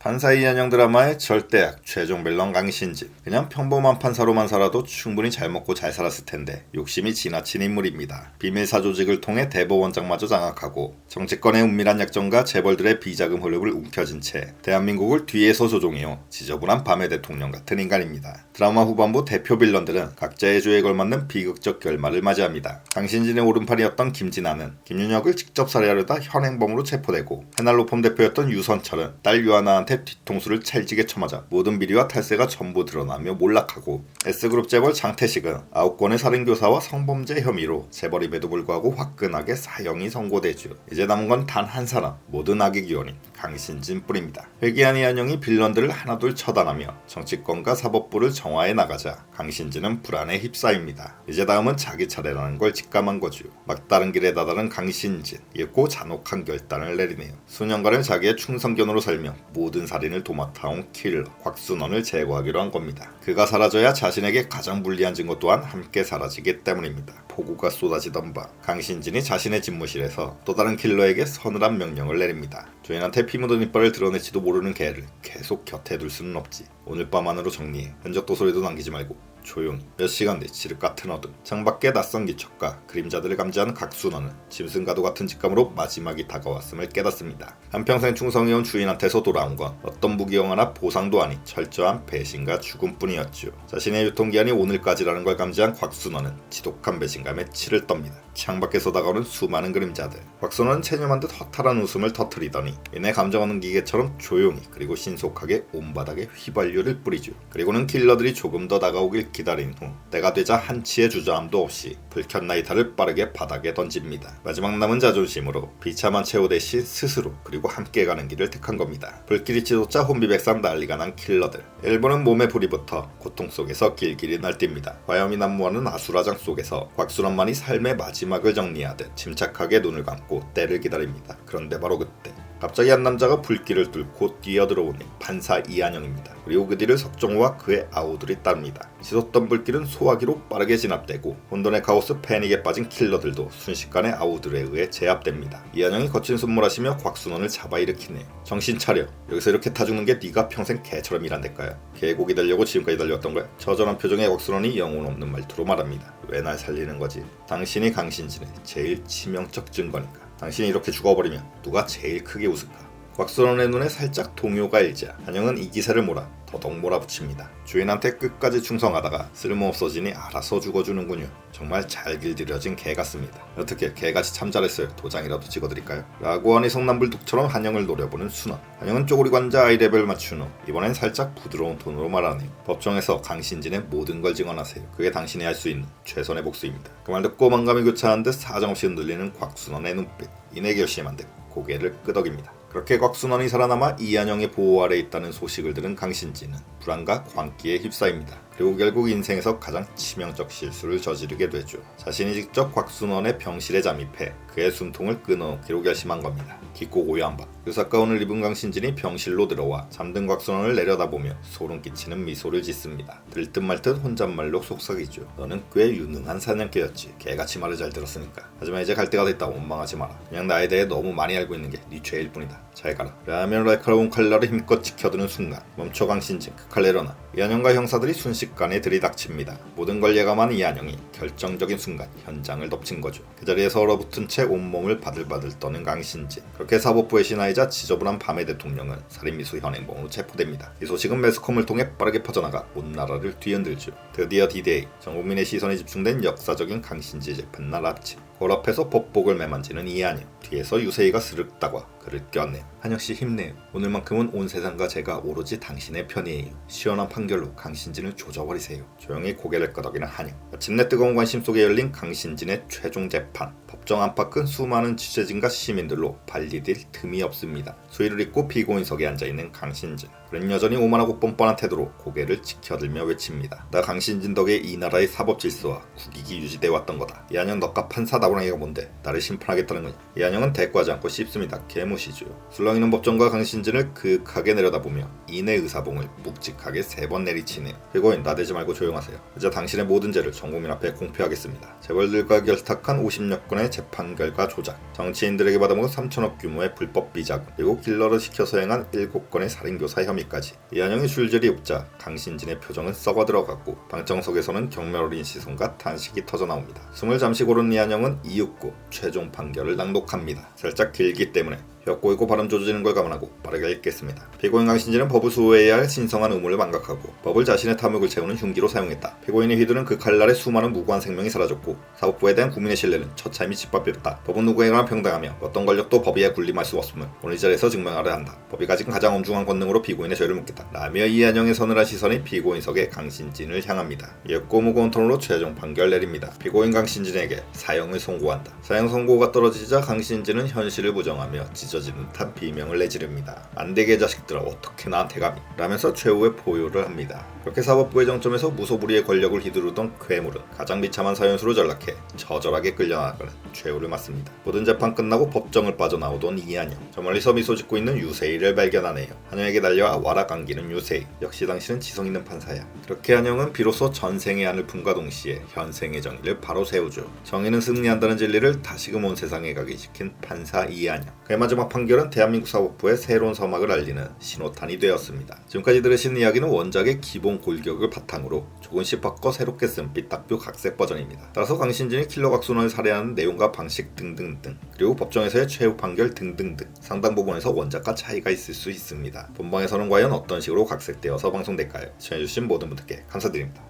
판사 이한영 드라마의 절대악 최종 빌런 강신진. 그냥 평범한 판사로만 살아도 충분히 잘 먹고 잘 살았을 텐데 욕심이 지나친 인물입니다. 비밀사 조직을 통해 대법원장마저 장악하고 정치권의 은밀한 약점과 재벌들의 비자금 흐름을 움켜쥔 채 대한민국을 뒤에서 조종해온 지저분한 밤의 대통령 같은 인간입니다. 드라마 후반부 대표 빌런들은 각자의 주에 걸맞는 비극적 결말을 맞이합니다. 강신진의 오른팔이었던 김진아는 김윤혁을 직접 살해하려다 현행범으로 체포되고, 해날로펌 대표였던 유선철은 딸 유하나한테 뒤통수를 찰지게 쳐맞아 모든 비리와 탈세가 전부 드러나며 몰락하고, S그룹 재벌 장태식은 9건의 살인교사와 성범죄 혐의로 재벌임에도 불구하고 화끈하게 사형이 선고되죠. 이제 남은 건 단 한 사람, 모든 악의 기원인 강신진뿐입니다. 회개한 이한영이 빌런들을 하나둘 처단하며 정치권과 사법부를 정화해 나가자 강신진은 불안에 휩싸입니다. 이제 다음은 자기 차례라는 걸 직감한 거죠. 막다른 길에 다다른 강신진, 옅고 잔혹한 결단을 내리네요. 수년간을 자기의 충성견으로 살며 모든 살인을 도맡아온 킬러 곽순원을 제거하기로 한 겁니다. 그가 사라져야 자신에게 가장 불리한 증거 또한 함께 사라지기 때문입니다. 폭우가 쏟아지던 밤, 강신진이 자신의 집무실에서 또 다른 킬러에게 서늘한 명령을 내립니다. 주인한테 피 묻은 이빨을 드러낼지도 모르는 개를 계속 곁에 둘 수는 없지. 오늘 밤 안으로 정리해. 흔적도 소리도 남기지 말고 조용히. 몇 시간 뒤 칠흑 같은 어둠, 창밖에 낯선 기척과 그림자들을 감지하는 곽순원은 짐승과도 같은 직감으로 마지막이 다가왔음을 깨닫습니다. 한평생 충성해온 주인한테서 돌아온 건 어떤 무기영화나 보상도 아닌 철저한 배신과 죽음뿐이었죠. 자신의 유통기한이 오늘까지라는 걸 감지한 곽순원은 지독한 배신감에 치를 떱니다. 창밖에서 다가오는 수많은 그림자들. 곽순원은 체념한 듯 허탈한 웃음을 터뜨리더니 이내 감정 없는 기계처럼 조용히 그리고 신속하게 온 바닥에 휘발유를 뿌리죠. 그리고는 킬러들이 조금 더 다가오길 기다린 후 때가 되자 한치의 주저함도 없이 불켠 라이터를 빠르게 바닥에 던집니다. 마지막 남은 자존심으로 비참한 최후 대신 스스로 그리고 함께 가는 길을 택한 겁니다. 불길이 치솟자 혼비백산 난리가 난 킬러들. 일부는 몸에 불이 붙어 고통 속에서 길길이 날뜁니다. 화염이 난무하는 아수라장 속에서 곽순원만이 삶의 마지막을 정리하듯 침착하게 눈을 감고 때를 기다립니다. 그런데 바로 그때 갑자기 한 남자가 불길을 뚫고 뛰어들어오니 판사 이한영입니다. 그리고 그 뒤를 석정호와 그의 아우들이 따릅니다. 치솟던 불길은 소화기로 빠르게 진압되고 혼돈의 카오스 패닉에 빠진 킬러들도 순식간에 아우들에 의해 제압됩니다. 이한영이 거친 숨물하시며 곽순원을 잡아 일으키네요. 정신 차려. 여기서 이렇게 타 죽는 게 네가 평생 개처럼 일한 대가야. 개고기 달려고 지금까지 달려왔던 거야. 처절한 표정의 곽순원이 영혼 없는 말투로 말합니다. 왜 날 살리는 거지? 당신이 강신진의 제일 치명적 증거니까. 당신이 이렇게 죽어버리면 누가 제일 크게 웃을까? 곽순원의 눈에 살짝 동요가 일자 한영은 이 기세를 몰아 더더욱 몰아붙입니다. 주인한테 끝까지 충성하다가 쓸모없어지니 알아서 죽어주는군요. 정말 잘 길들여진 개 같습니다. 어떻게 개같이 참 잘했어요. 도장이라도 찍어드릴까요? 라고 하니 성남불독처럼 한영을 노려보는 순원. 한영은 쪼그리 관자 아이레벨 맞춘 후 이번엔 살짝 부드러운 톤으로 말하네요. 법정에서 강신진의 모든 걸 증언하세요. 그게 당신이 할 수 있는 최선의 복수입니다. 그 말 듣고 만감이 교차한 듯 사정없이 흔들리는 곽순원의 눈빛. 이내 결심한 듯 고개를 끄덕입니다. 그렇게 곽순원이 살아남아 이한영의 보호 아래 있다는 소식을 들은 강신진은 불안과 광기에 휩싸입니다. 그리고 결국 인생에서 가장 치명적 실수를 저지르게 되죠. 자신이 직접 곽순원의 병실에 잠입해 그의 숨통을 끊어놓기로 결심한 겁니다. 깊고 고요한 밤, 의사 가운을 입은 강신진이 병실로 들어와 잠든 곽순원을 내려다보며 소름 끼치는 미소를 짓습니다. 들듯 말듯 혼잣말로 속삭이죠. 너는 꽤 유능한 사냥개였지. 개같이 말을 잘 들었으니까. 하지만 이제 갈 때가 됐다. 원망하지 마라. 그냥 나에 대해 너무 많이 알고 있는 게 네 죄일 뿐이다. 잘 가라. 라면 날카로운 칼날을 힘껏 지켜드는 순간 멈춰 강신진. 그 칼 내려놔. 이한영과 형사들이 순식간에 들이닥칩니다. 모든 걸 예감한 이한영이 결정적인 순간 현장을 덮친 거죠. 그 자리에서 얼어붙은 채 온몸을 바들바들 떠는 강신진. 그렇게 사법부의 신하이자 지저분한 밤의 대통령은 살인미수 현행범으로 체포됩니다. 이 소식은 매스컴을 통해 빠르게 퍼져나가 온 나라를 뒤흔들죠. 드디어 D-Day. 전 국민의 시선이 집중된 역사적인 강신지 재판날 아침. 홀 앞에서 법복을 매만지는 이한영. 뒤에서 유세희가 스륵 다가 그를 껴안네요. 한영씨 힘내요. 오늘만큼은 온 세상과 제가 오로지 당신의 편이에요. 시원한 판결로 강신진을 조져버리세요. 조용히 고개를 끄덕이는 한영. 마침내 뜨거운 관심 속에 열린 강신진의 최종 재판. 법정 안팎은 수많은 취재진과 시민들로 발리딜 틈이 없습니다. 수의를 입고 피고인석에 앉아있는 강신진. 그는 여전히 오만하고 뻔뻔한 태도로 고개를 치켜들며 외칩니다. 나 강신진 덕에 이 나라의 사법 질서와 국익이 유지돼 왔던 거다. 이한영 너가 판사다. 나부랑이가 뭔데 나를 심판하겠다는 거냐. 이한영은 대꾸하지 않고 씹습니다. 개무시죠. 술렁이는 법정과 강신진을 그윽하게 내려다보며 인의 의사봉을 묵직하게 3번 내리치네요. 피고인 나대지 말고 조용하세요. 이제 당신의 모든 죄를 전국민 앞에 공표하겠습니다. 재벌들과 결탁한 50여 건의 재판 결과 조작, 정치인들에게 받아먹은 3천억 규모의 불법 비자금, 그리고 킬러를 시켜서 행한 7건의 살인교사 혐의까지. 이한영의 줄줄이 웃자 강신진의 표정은 썩어 들어갔고 방청석에서는 경멸 어린 시선과 탄식이 터져나옵니다. 숨을 잠시 고른 이한영은 이윽고 최종 판결을 낭독합니다. 살짝 길기 때문에 혀 꼬이고 발음 조져지는 걸 감안하고 빠르게 읽겠습니다. 피고인 강신진은 법을 수호해야 할 신성한 의무를 망각하고 법을 자신의 탐욕을 채우는 흉기로 사용했다. 피고인이 휘두른 그 칼날에 수많은 무고한 생명이 사라졌고 사법부에 대한 국민의 신뢰는 처참히 짓밟혔다. 법은 누구에게나 평등하며 어떤 권력도 법위에 군림할 수 없음을 오늘 이 자리에서 증명하려 한다. 법이 가진 가장 엄중한 권능으로 피고인의 죄를 묻겠다. 라며 이한영의 서늘한 시선이 피고인석의 강신진을 향합니다. 옅고 무거운 톤으로 최종 판결 내립니다. 피고인 강신진에게 사형을 선고한다. 사형 선고가 떨어지자 강신진은 현실을 부정하며 찢어지는 듯한 비명을 내지릅니다. 안되게 자식들아 어떻게 나한테 감히 라면서 최후의 포효를 합니다. 그렇게 사법부의 정점에서 무소불위의 권력을 휘두르던 괴물은 가장 비참한 사연수로 전락해 처절하게 끌려나가는 최후를 맞습니다. 모든 재판 끝나고 법정을 빠져나오던 이한영, 저 멀리서 미소 짓고 있는 유세희를 발견하네요. 한영에게 달려와 와락 안기는 유세희, 역시 당신은 지성 있는 판사야. 그렇게 한영은 비로소 전생의 안을 품과 동시에 현생의 정의를 바로 세우죠. 정의는 승리한다는 진리를 다시금 온 세상에 각인시킨 판사 이한영. 그의 마지막 판결은 대한민국 사법부의 새로운 서막을 알리는 신호탄이 되었습니다. 지금까지 들으신 이야기는 원작의 기본 골격을 바탕으로 조금씩 바꿔 새롭게 쓴 삐딱뷰 각색 버전입니다. 따라서 강신진이 킬러 각순원을 살해하는 내용과 방식 등등등, 그리고 법정에서의 최후 판결 등등등 상당 부분에서 원작과 차이가 있을 수 있습니다. 본방에서는 과연 어떤 식으로 각색되어서 방송될까요? 시청해주신 모든 분들께 감사드립니다.